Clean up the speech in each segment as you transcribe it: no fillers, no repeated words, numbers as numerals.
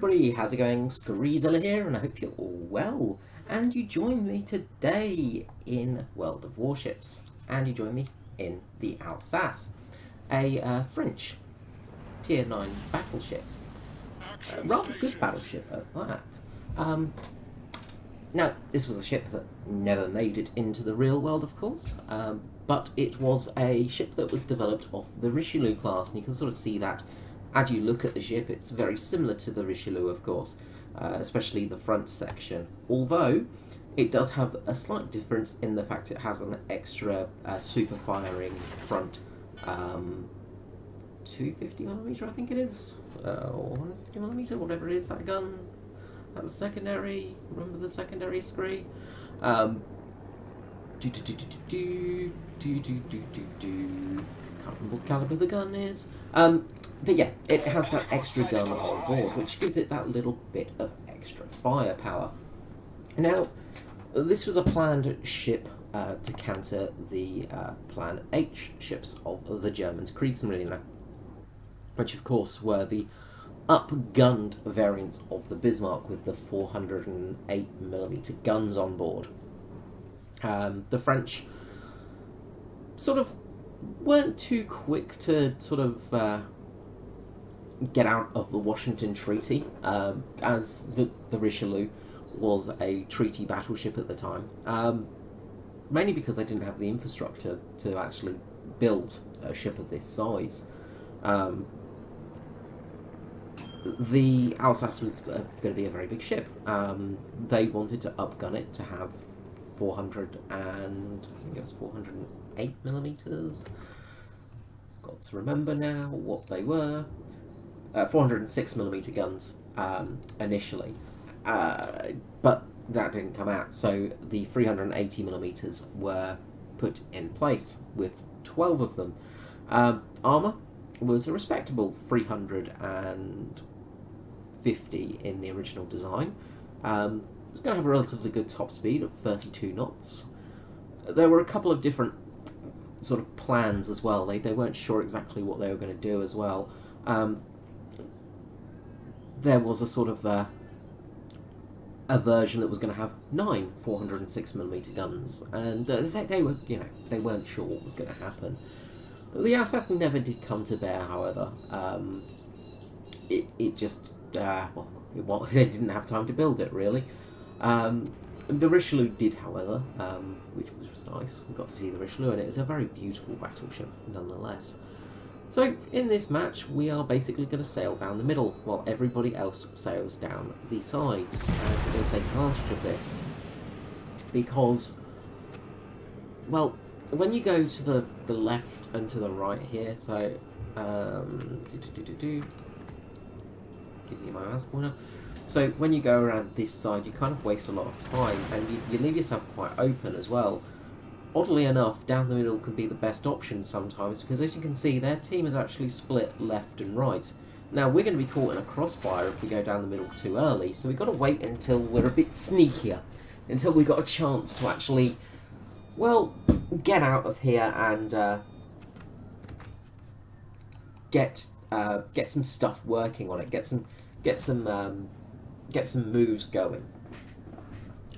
everybody, how's it going? Squeezilla here, and I hope you're all well. And you join me today in World of Warships, and you join me in the Alsace, a French Tier 9 battleship. Rather good battleship at that. Um, Now, this was a ship that never made it into the real world, of course, but it was a ship that was developed off the Richelieu class, and you can sort of see that as you look at the ship. It's very similar to the Richelieu, of course, especially the front section, although it does have a slight difference in the fact it has an extra super firing front 250mm, I think it is, or 150mm, whatever it is, that gun. That's secondary. Remember the secondary screen? Can't remember what caliber the gun is. But yeah, it has that extra gun on board, which gives it that little bit of extra firepower. Now, this was a planned ship to counter the Plan H ships of the Germans, Kriegsmarine, which of course were the up-gunned variants of the Bismarck with the 408mm guns on board. The French sort of weren't too quick to sort of get out of the Washington Treaty, as the Richelieu was a treaty battleship at the time, mainly because they didn't have the infrastructure to actually build a ship of this size. The Alsace was going to be a very big ship. They wanted to upgun it to have 408mm. Got to remember now what they were. 406mm guns initially, but that didn't come out. So the 380mm were put in place with 12 of them. Armour was a respectable 350 in the original design. It was going to have a relatively good top speed of 32 knots. There were a couple of different sort of plans as well. They weren't sure exactly what they were going to do as well. There was a sort of a version that was going to have 9 406mm guns, and they were, they weren't sure what was going to happen. The Alsace never did come to bear, however. It just, they didn't have time to build it, really. The Richelieu did, however, which was just nice. We got to see the Richelieu, and it is a very beautiful battleship, nonetheless. So, in this match, we are basically going to sail down the middle, while everybody else sails down the sides. And we're going to take advantage of this, because, well, when you go to the left and to the right here, so, give me my mouse pointer. So when you go around this side, you kind of waste a lot of time, and you leave yourself quite open as well. Oddly enough, down the middle can be the best option sometimes, because as you can see, their team is actually split left and right. Now, we're going to be caught in a crossfire if we go down the middle too early, so we've got to wait until we're a bit sneakier, until we've got a chance to actually, well, get out of here and get some stuff working on it, get some moves going.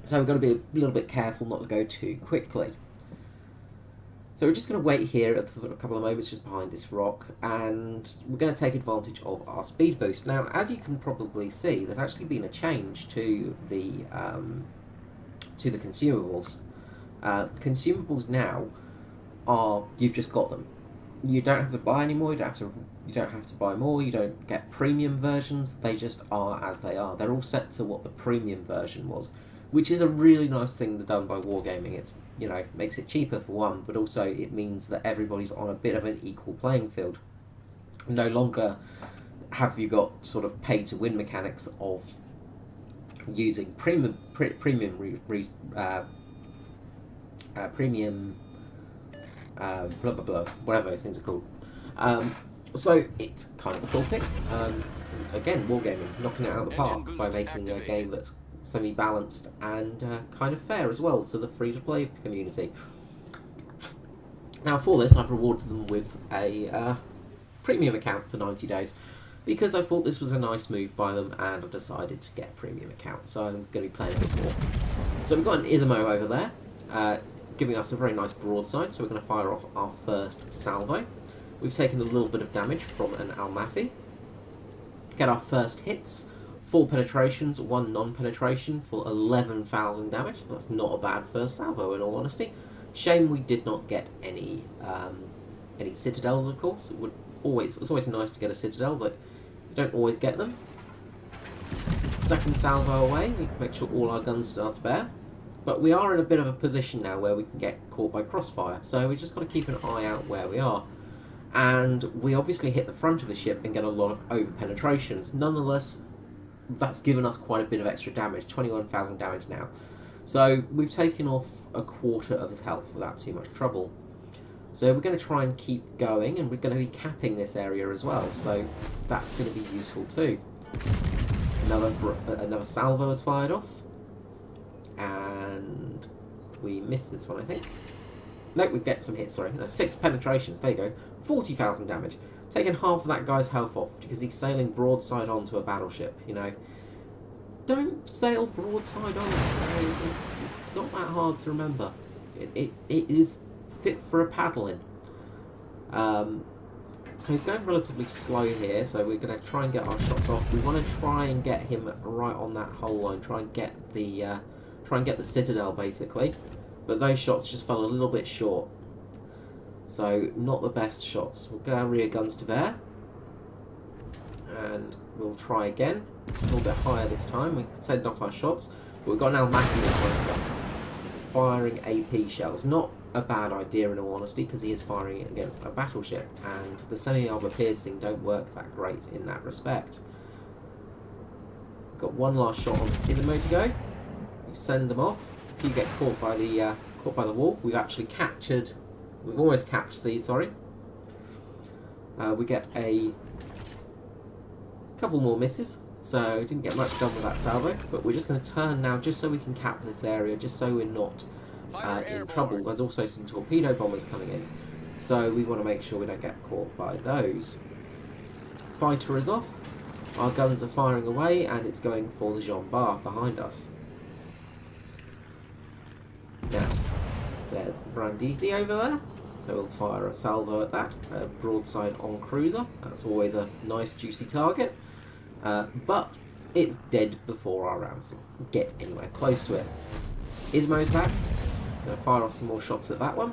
So we've got to be a little bit careful not to go too quickly. So we're just going to wait here for a couple of moments just behind this rock, and we're going to take advantage of our speed boost. Now, as you can probably see, there's actually been a change to the consumables. Consumables now are, you've just got them. You don't have to buy anymore. You don't have to buy more. You don't get premium versions. They just are as they are. They're all set to what the premium version was, which is a really nice thing done by Wargaming. It's, makes it cheaper for one, but also it means that everybody's on a bit of an equal playing field. No longer have you got sort of pay-to-win mechanics of using premium blah blah blah, whatever those things are called. So it's kind of a cool thing. Again, Wargaming knocking it out of the park by making a game that's semi-balanced and kind of fair as well to the free-to-play community. Now, for this, I've rewarded them with a premium account for 90 days. because I thought this was a nice move by them, and I decided to get a premium account, so I'm going to be playing a bit more. So we've got an Ismo over there, giving us a very nice broadside, so we're going to fire off our first salvo. We've taken a little bit of damage from an Almafi. Get our first hits, 4 penetrations, 1 non-penetration for 11,000 damage. That's not a bad first salvo, in all honesty. Shame we did not get any citadels, of course. It's always nice to get a citadel, but you don't always get them. Second salvo away, we can make sure all our guns start to bear. But we are in a bit of a position now where we can get caught by crossfire, so we just got to keep an eye out where we are. And we obviously hit the front of the ship and get a lot of over-penetrations. Nonetheless, that's given us quite a bit of extra damage, 21,000 damage now. So we've taken off a quarter of his health without too much trouble. So we're going to try and keep going, and we're going to be capping this area as well, so that's going to be useful too. Another salvo is fired off, and we missed this one, I think. No, we get some hits, sorry. 6 penetrations, there you go. 40,000 damage. Taking half of that guy's health off because he's sailing broadside onto a battleship, you know. Don't sail broadside on it. It's not that hard to remember. It is fit for a paddling. So he's going relatively slow here, so we're going to try and get our shots off. We want to try and get him right on that hull line. Try and get the citadel, basically. But those shots just fell a little bit short. So, not the best shots. We'll get our rear guns to bear. And we'll try again. A little bit higher this time. We can send off our shots. But we've got an Almafi in front of us, firing AP shells. Not a bad idea, in all honesty, because he is firing it against a battleship. And the semi-armor piercing don't work that great in that respect. We've got one last shot on this Ismo to go. We send them off. If you get caught by the wall, we've actually captured. We've almost captured C, sorry. We get a couple more misses, so didn't get much done with that salvo, but we're just going to turn now just so we can cap this area, just so we're not in trouble. There's also some torpedo bombers coming in, so we want to make sure we don't get caught by those. Fighter is off, our guns are firing away, and it's going for the Jean Bar behind us. Now, there's the Brandisi over there, so we'll fire a salvo at that, broadside on cruiser. That's always a nice juicy target, but it's dead before our rounds get anywhere close to it. Ismo's back, going to fire off some more shots at that one.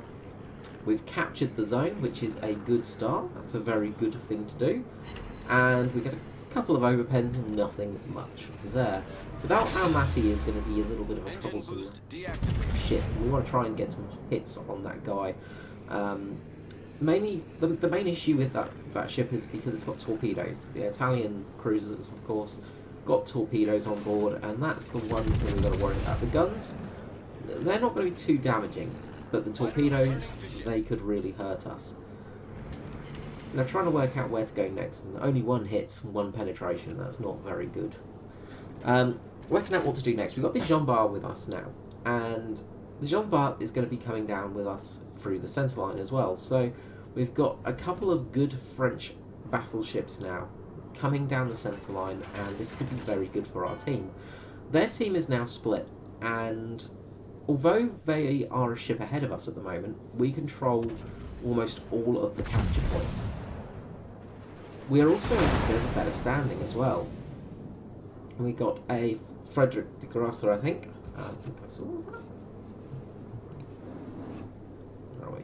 We've captured the zone, which is a good start. That's a very good thing to do, and we get a couple of overpens and nothing much there. Without Almafi is going to be a little bit of a troublesome ship. We want to try and get some hits on that guy. Mainly, the main issue with that ship is because it's got torpedoes. The Italian cruisers, of course, got torpedoes on board, and that's the one thing we've got to worry about. The guns, they're not going to be too damaging, but the torpedoes, they could really hurt us. Now, trying to work out where to go next, and only 1 hit, 1 penetration, that's not very good. Working out what to do next, we've got the Jean Bar with us now, and the Jean Bar is going to be coming down with us through the centre line as well, so we've got a couple of good French battleships now coming down the centre line, and this could be very good for our team. Their team is now split, and although they are a ship ahead of us at the moment, we control almost all of the capture points. We are also in a bit of a better standing as well. We got a Frederick de Grosser, I think that's all that. Where are we?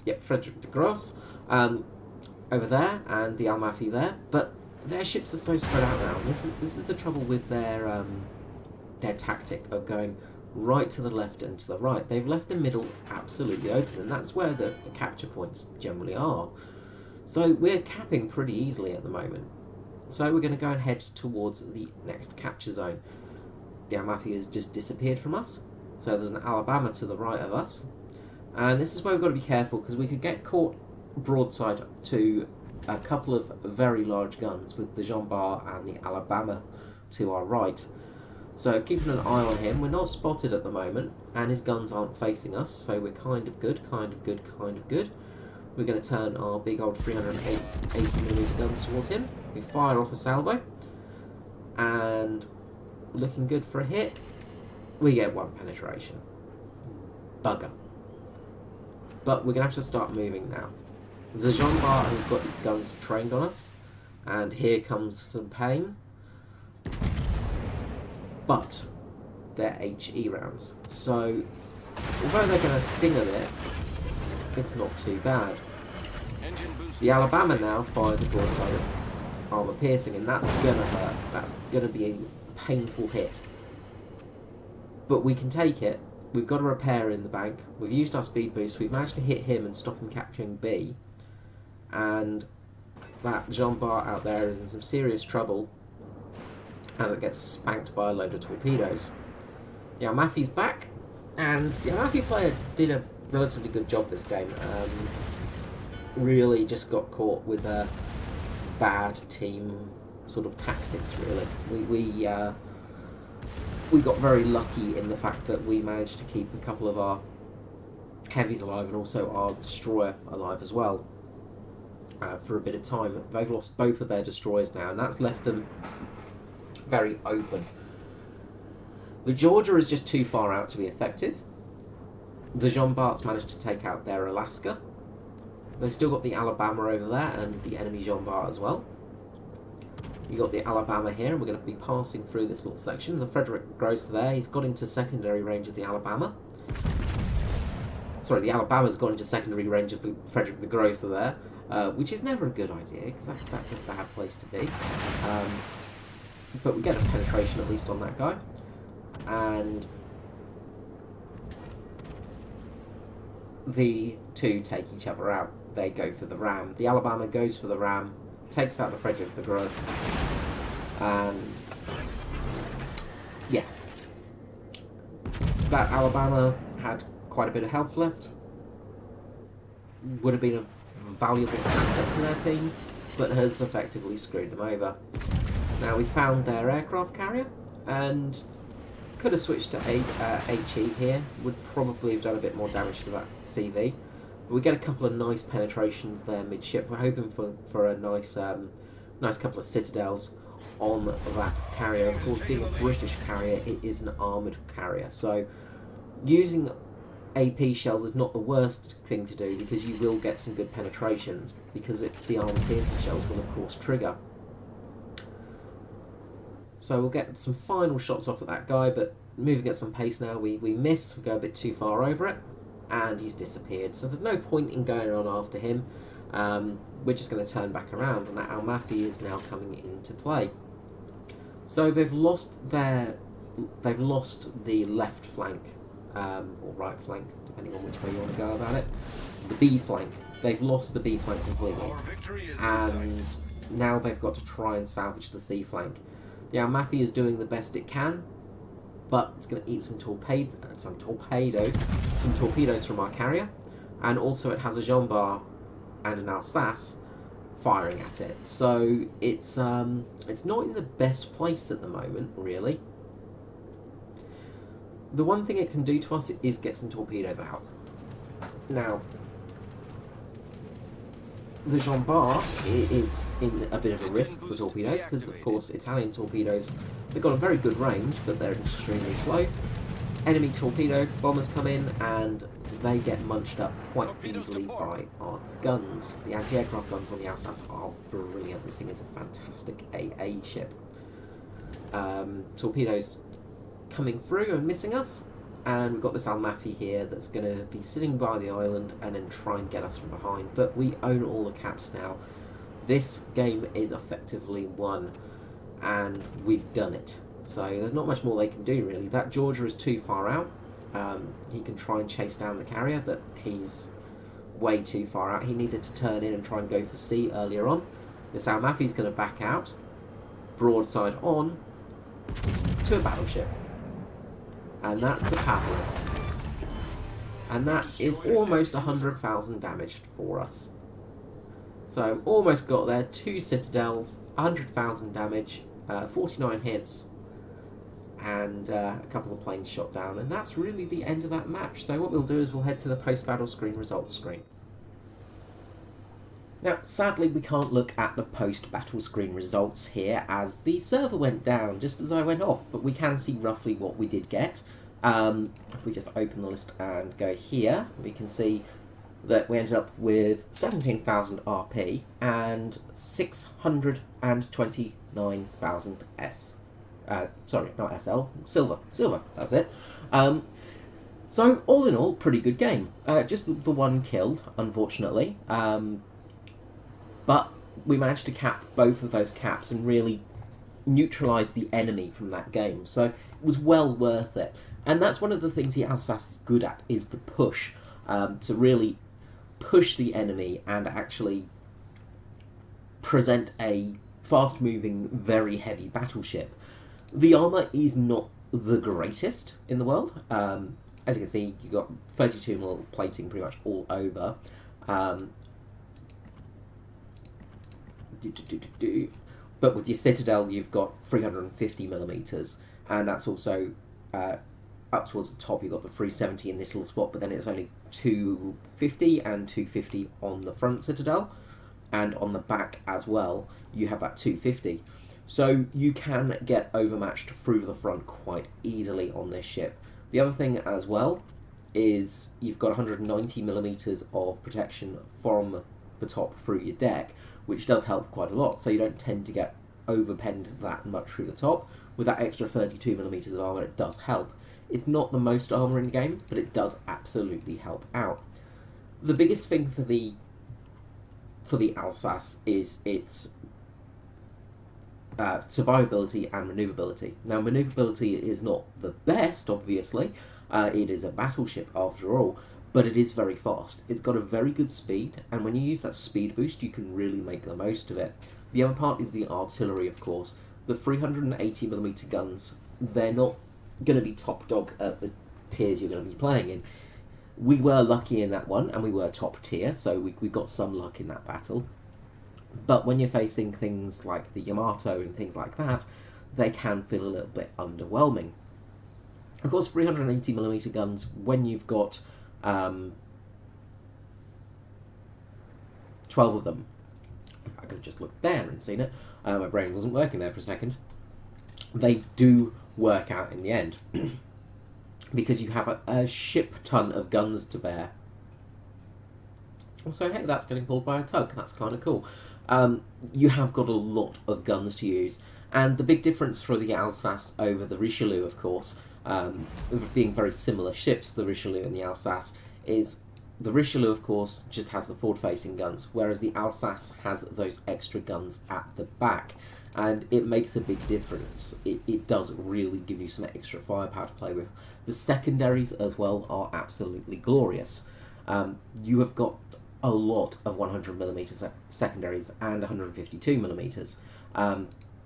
Yep, Frederick de Gross over there, and the Almafi there. But their ships are so spread out now. This is the trouble with their tactic of going right to the left and to the right. They've left the middle absolutely open, and that's where the capture points generally are. So we're capping pretty easily at the moment. So we're going to go and head towards the next capture zone. The Almafi has just disappeared from us, so there's an Alabama to the right of us, and this is where we've got to be careful, because we could get caught broadside to a couple of very large guns with the Jean Bar and the Alabama to our right. So keeping an eye on him. We're not spotted at the moment, and his guns aren't facing us, so we're kind of good, kind of good, kind of good. We're going to turn our big old 380mm guns towards him. We fire off a salvo, and looking good for a hit. We get 1 penetration. Bugger. But we're going to have to start moving now. The Jean Bart have got his guns trained on us, and here comes some pain. But they're HE rounds, so although they're going to sting a bit, it's not too bad. The Alabama now fires a broadside of armor piercing, and that's going to hurt. That's going to be a painful hit. But we can take it. We've got a repair in the bank. We've used our speed boost. We've managed to hit him and stop him capturing B. And that Jean Bart out there is in some serious trouble as it gets spanked by a load of torpedoes. Yeah, Matthew's back, and the Matthew player did a relatively good job this game. Really just got caught with a bad team sort of tactics, really. We got very lucky in the fact that we managed to keep a couple of our heavies alive and also our destroyer alive as well for a bit of time. They've lost both of their destroyers now, and that's left them very open. The Georgia is just too far out to be effective. The Jean Bart's managed to take out their Alaska. They've still got the Alabama over there and the enemy Jean Bart as well. You've got the Alabama here, and we're going to be passing through this little section. The Frederick Gross there, he's got into secondary range of the Alabama. Sorry, the Alabama's got into secondary range of the Frederick the Grosser there, which is never a good idea, because that's a bad place to be. But we get a penetration at least on that guy. And the two take each other out. They go for the ram. The Alabama goes for the ram, takes out the Frederick the Gross, and yeah, that Alabama had quite a bit of health left. Would have been a valuable asset to their team, but has effectively screwed them over. Now we found their aircraft carrier, and could have switched to HE here. Would probably have done a bit more damage to that CV. We get a couple of nice penetrations there midship. We're hoping for a nice couple of citadels on that carrier. Of course, being a British carrier, it is an armoured carrier, so using AP shells is not the worst thing to do, because you will get some good penetrations, because the armor piercing shells will of course trigger. So we'll get some final shots off of that guy, but moving at some pace now, we miss, we go a bit too far over it, and he's disappeared. So there's no point in going on after him. We're just going to turn back around, and that Almafi is now coming into play. So they've lost the left flank, or right flank, depending on which way you want to go about it. The B flank. They've lost the B flank completely, and now they've got to try and salvage the C flank. The Almafi is doing the best it can, but it's going to eat some torpedoes from our carrier, and also it has a Jean Bart and an Alsace firing at it. So it's not in the best place at the moment, really. The one thing it can do to us is get some torpedoes out. Now, the Jean Bart is in a bit of a risk for torpedoes, because of course Italian torpedoes, they've got a very good range, but they're extremely slow. Enemy torpedo bombers come in, and they get munched up quite easily by our guns. The anti-aircraft guns on the Alsace are brilliant. This thing is a fantastic AA ship. Torpedoes coming through and missing us, and we've got this Almafi here that's going to be sitting by the island and then try and get us from behind. But we own all the caps now. This game is effectively won, and we've done it. So there's not much more they can do, really. That Georgia is too far out. He can try and chase down the carrier, but he's way too far out. He needed to turn in and try and go for C earlier on. This Almafi's going to back out, broadside on, to a battleship. And that's a paddler. And that is almost 100,000 damage for us. So almost got there. 2 citadels, 100,000 damage, 49 hits, and a couple of planes shot down. And that's really the end of that match. So what we'll do is we'll head to the post-battle screen results screen. Now, sadly, we can't look at the post-battle screen results here, as the server went down just as I went off, but we can see roughly what we did get. If we just open the list and go here, we can see that we ended up with 17,000 RP and 629,000 S. Sorry, not SL, silver, that's it. So, all in all, pretty good game. Just the one killed, unfortunately. But we managed to cap both of those caps and really neutralise the enemy from that game. So it was well worth it. And that's one of the things the Alsace is good at, is the push. To really push the enemy and actually present a fast-moving, very heavy battleship. The armour is not the greatest in the world. As you can see, you've got 32mm plating pretty much all over. But with your Citadel, you've got 350mm, and that's also up towards the top. You've got the 370 in this little spot, but then it's only 250 and 250 on the front Citadel, and on the back as well, you have that 250. So you can get overmatched through the front quite easily on this ship. The other thing as well is you've got 190mm of protection from the top through your deck, which does help quite a lot, so you don't tend to get overpenned that much through the top. With that extra 32mm of armour, it does help. It's not the most armour in the game, but it does absolutely help out. The biggest thing for the Alsace is its survivability and renewability. Now, renewability is not the best, obviously. It is a battleship after all, but it is very fast. It's got a very good speed, and when you use that speed boost, you can really make the most of it. The other part is the artillery, of course. The 380mm guns, they're not going to be top dog at the tiers you're going to be playing in. We were lucky in that one, and we were top tier, so we got some luck in that battle. But when you're facing things like the Yamato and things like that, they can feel a little bit underwhelming. Of course, 380mm guns, when you've got 12 of them. I could have just looked there and seen it. My brain wasn't working there for a second. They do work out in the end. Because you have a ship ton of guns to bear. Also, hey, that's getting pulled by a tug. That's kind of cool. You have got a lot of guns to use. And the big difference for the Alsace over the Richelieu, of course, being very similar ships, the Richelieu and the Alsace, is the Richelieu, of course, just has the forward-facing guns, whereas the Alsace has those extra guns at the back, and it makes a big difference. It does really give you some extra firepower to play with. The secondaries as well are absolutely glorious. You have got a lot of 100mm secondaries and 152mm.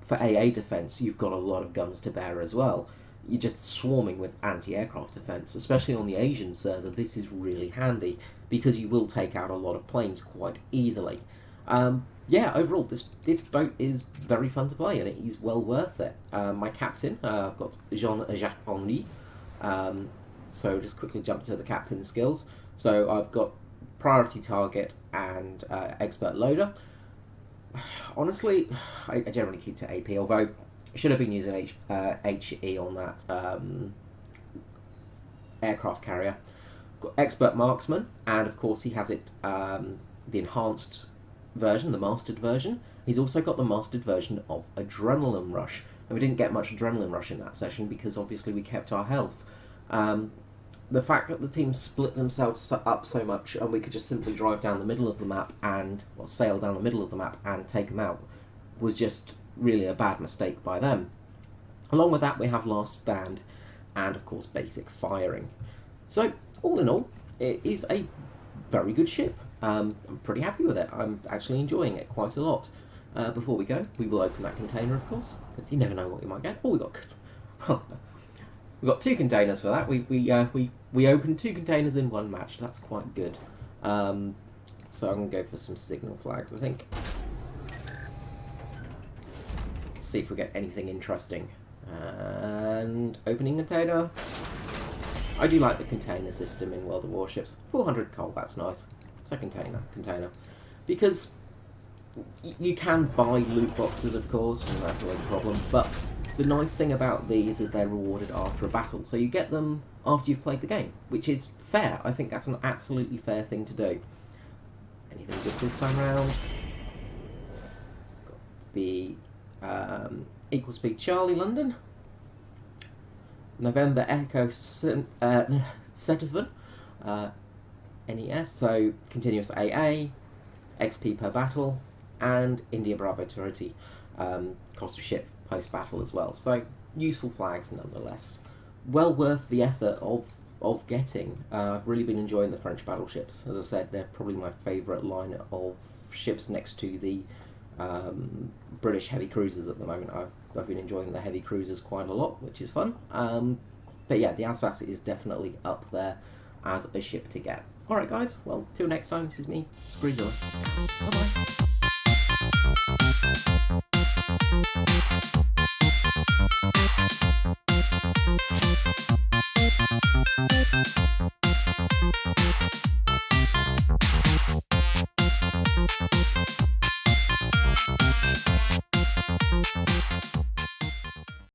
For AA defense, you've got a lot of guns to bear as well. You're just swarming with anti-aircraft defense, especially on the Asian server. This is really handy because you will take out a lot of planes quite easily. Yeah, overall, this boat is very fun to play and it is well worth it. My captain, I've got Jean-Jacques Henry. So just quickly jump to the captain skills. So I've got priority target and expert loader. Honestly, I generally keep to AP, although I should have been using HE on that aircraft carrier. Got expert marksman, and of course he has it the enhanced version, the mastered version. He's also got the mastered version of adrenaline rush, and we didn't get much adrenaline rush in that session because obviously we kept our health. The fact that the team split themselves up so much and we could just simply drive down the middle of the map and sail down the middle of the map and take them out was just really a bad mistake by them. Along with that, we have last stand and of course basic firing. So all in all, it is a very good ship. I'm pretty happy with it. I'm actually enjoying it quite a lot. Before we go, we will open that container, of course, because you never know what you might get. Oh, we've got 2 containers for that. We opened 2 containers in one match. That's quite good. So I'm going to go for some signal flags, I think. Let's see if we get anything interesting. And opening container. I do like the container system in World of Warships. 400 coal, that's nice. It's a container. Because you can buy loot boxes, of course, and that's always a problem, but the nice thing about these is they're rewarded after a battle, so you get them after you've played the game, which is fair. I think that's an absolutely fair thing to do. Anything good this time round? Got the Equal Speed Charlie London, November Echo Settervan, NES, so continuous AA, XP per battle, and India Bravo 30, cost of ship post-battle as well. So useful flags nonetheless. Well worth the effort of getting. I've really been enjoying the French battleships. As I said, they're probably my favourite line of ships next to the British heavy cruisers at the moment. I've been enjoying the heavy cruisers quite a lot, which is fun. But yeah, the Alsace is definitely up there as a ship to get. Alright guys, well, till next time, this is me, Screezilla. Bye bye.